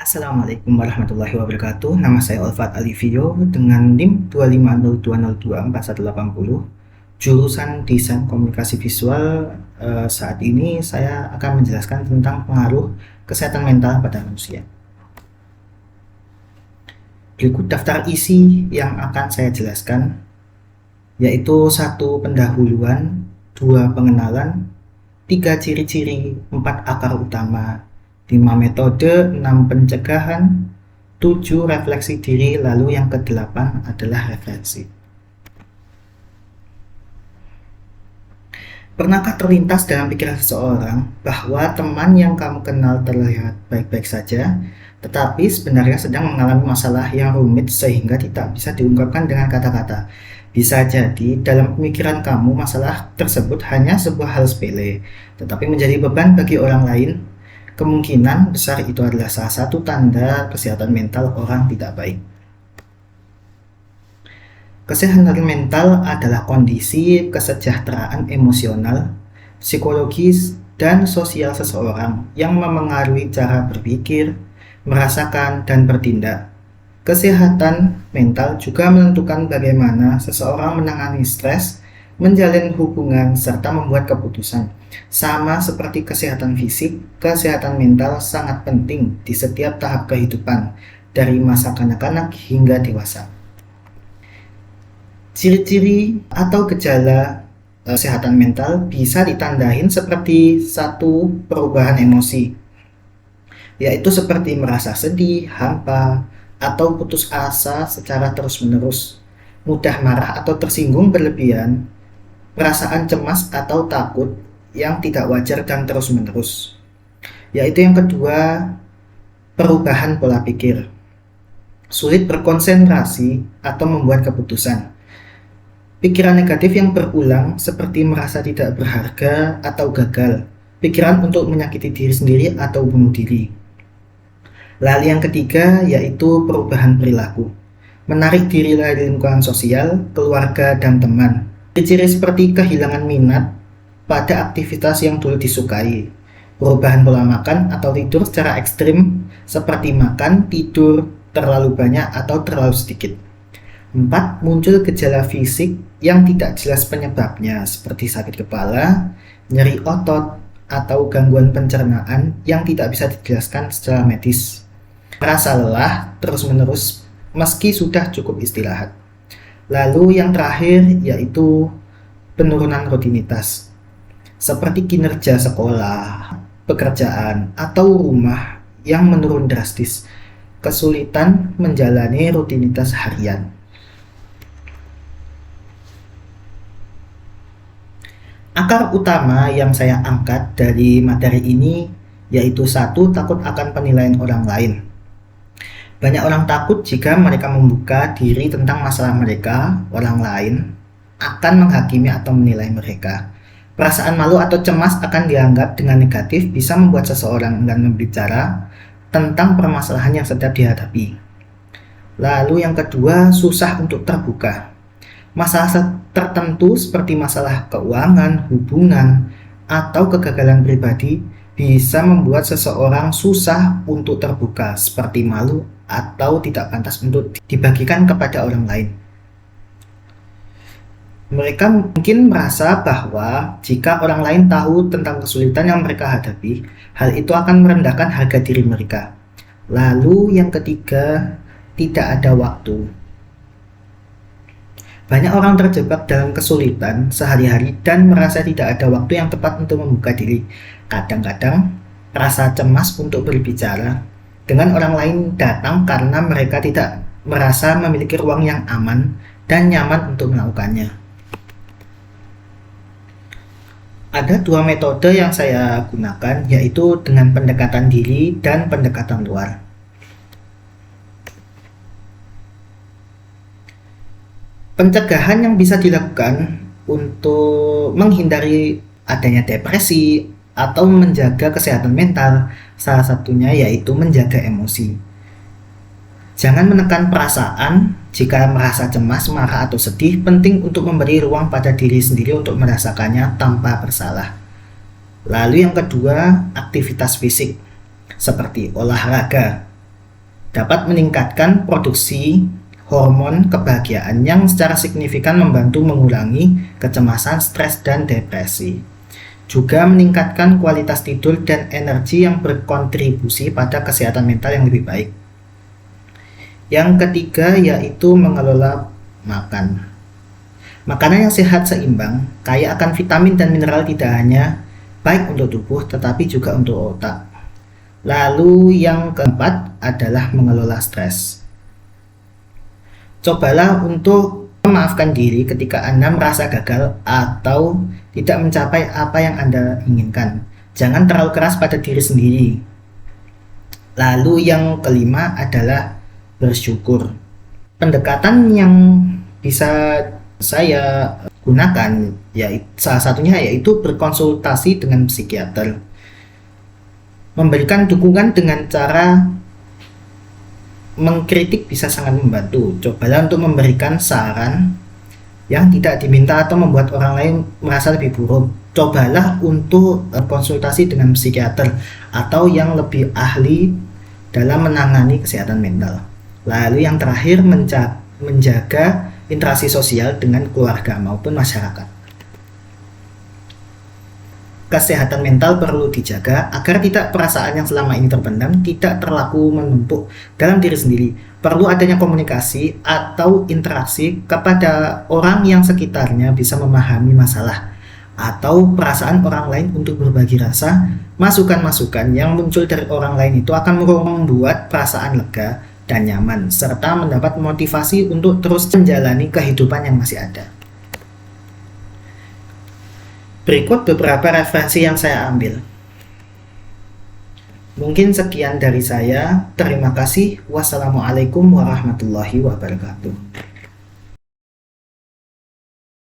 Assalamualaikum warahmatullahi wabarakatuh. Nama saya Olfat Alivio dengan NIM 25020241180. Jurusan Desain Komunikasi Visual. Saat ini saya akan menjelaskan tentang pengaruh kesehatan mental pada manusia. Berikut daftar isi yang akan saya jelaskan, yaitu 1. Pendahuluan, 2. Pengenalan, 3. Ciri-ciri, 4. Akar utama, 5. Metode, 6. Pencegahan, 7. Refleksi diri, lalu yang ke-8 adalah referensi. Pernahkah terlintas dalam pikiran seseorang bahwa teman yang kamu kenal terlihat baik-baik saja, tetapi sebenarnya sedang mengalami masalah yang rumit sehingga tidak bisa diungkapkan dengan kata-kata? Bisa jadi dalam pemikiran kamu masalah tersebut hanya sebuah hal sepele, tetapi menjadi beban bagi orang lain. Kemungkinan besar itu adalah salah satu tanda kesehatan mental orang tidak baik. Kesehatan mental adalah kondisi kesejahteraan emosional, psikologis, dan sosial seseorang yang memengaruhi cara berpikir, merasakan, dan bertindak. Kesehatan mental juga menentukan bagaimana seseorang menangani stres, menjalin hubungan, serta membuat keputusan. Sama seperti kesehatan fisik, kesehatan mental sangat penting di setiap tahap kehidupan, dari masa kanak-kanak hingga dewasa. Ciri-ciri atau gejala kesehatan mental bisa ditandain seperti 1. Perubahan emosi, yaitu seperti merasa sedih, hampa, atau putus asa secara terus-menerus, mudah marah atau tersinggung berlebihan, perasaan cemas atau takut yang tidak wajar dan terus-menerus. Yaitu yang kedua, perubahan pola pikir, sulit berkonsentrasi atau membuat keputusan. Pikiran negatif yang berulang seperti merasa tidak berharga atau gagal, pikiran untuk menyakiti diri sendiri atau bunuh diri. Lalu yang ketiga yaitu perubahan perilaku, menarik diri dari lingkungan sosial, keluarga, dan teman. Ciri-ciri seperti kehilangan minat pada aktivitas yang dulu disukai, perubahan pola makan atau tidur secara ekstrim seperti makan, tidur, terlalu banyak atau terlalu sedikit. 4. Muncul gejala fisik yang tidak jelas penyebabnya seperti sakit kepala, nyeri otot, atau gangguan pencernaan yang tidak bisa dijelaskan secara medis. Merasa lelah terus-menerus meski sudah cukup istirahat. Lalu yang terakhir yaitu penurunan rutinitas, seperti kinerja sekolah, pekerjaan, atau rumah yang menurun drastis, kesulitan menjalani rutinitas harian. Akar utama yang saya angkat dari materi ini yaitu 1. Takut akan penilaian orang lain. Banyak orang takut jika mereka membuka diri tentang masalah mereka, orang lain akan menghakimi atau menilai mereka. Perasaan malu atau cemas akan dianggap dengan negatif bisa membuat seseorang enggan berbicara tentang permasalahan yang sedang dihadapi. Lalu yang kedua, susah untuk terbuka. Masalah tertentu seperti masalah keuangan, hubungan, atau kegagalan pribadi bisa membuat seseorang susah untuk terbuka, seperti malu atau tidak pantas untuk dibagikan kepada orang lain. Mereka mungkin merasa bahwa jika orang lain tahu tentang kesulitan yang mereka hadapi, hal itu akan merendahkan harga diri mereka. Lalu yang ketiga, tidak ada waktu. Banyak orang terjebak dalam kesulitan sehari-hari dan merasa tidak ada waktu yang tepat untuk membuka diri. Kadang-kadang, rasa cemas untuk berbicara dengan orang lain datang karena mereka tidak merasa memiliki ruang yang aman dan nyaman untuk melakukannya. Ada 2 metode yang saya gunakan, yaitu dengan pendekatan diri dan pendekatan luar. Pencegahan yang bisa dilakukan untuk menghindari adanya depresi atau menjaga kesehatan mental, salah satunya yaitu menjaga emosi. Jangan menekan perasaan. Jika merasa cemas, marah, atau sedih, penting untuk memberi ruang pada diri sendiri untuk merasakannya tanpa bersalah. Lalu yang kedua, aktivitas fisik seperti olahraga, dapat meningkatkan produksi hormon kebahagiaan yang secara signifikan membantu mengurangi kecemasan, stres, dan depresi. Juga meningkatkan kualitas tidur dan energi yang berkontribusi pada kesehatan mental yang lebih baik. Yang ketiga yaitu mengelola makan. Makanan yang sehat seimbang, kaya akan vitamin dan mineral tidak hanya baik untuk tubuh tetapi juga untuk otak. Lalu yang keempat adalah mengelola stres. Cobalah untuk memaafkan diri ketika Anda merasa gagal atau tidak mencapai apa yang Anda inginkan. Jangan terlalu keras pada diri sendiri. Lalu yang kelima adalah bersyukur. Pendekatan yang bisa saya gunakan salah satunya yaitu berkonsultasi dengan psikiater. Memberikan dukungan dengan cara mengkritik bisa sangat membantu. Cobalah untuk memberikan saran yang tidak diminta atau membuat orang lain merasa lebih buruk. Cobalah untuk konsultasi dengan psikiater atau yang lebih ahli dalam menangani kesehatan mental. Lalu yang terakhir, menjaga interaksi sosial dengan keluarga maupun masyarakat. Kesehatan mental perlu dijaga agar tidak perasaan yang selama ini terpendam tidak terlalu menumpuk dalam diri sendiri. Perlu adanya komunikasi atau interaksi kepada orang yang sekitarnya bisa memahami masalah atau perasaan orang lain untuk berbagi rasa. Masukan-masukan yang muncul dari orang lain itu akan membuat perasaan lega dan nyaman serta mendapat motivasi untuk terus menjalani kehidupan yang masih ada. Berikut beberapa referensi yang saya ambil. Mungkin sekian dari saya. Terima kasih. Wassalamualaikum warahmatullahi wabarakatuh.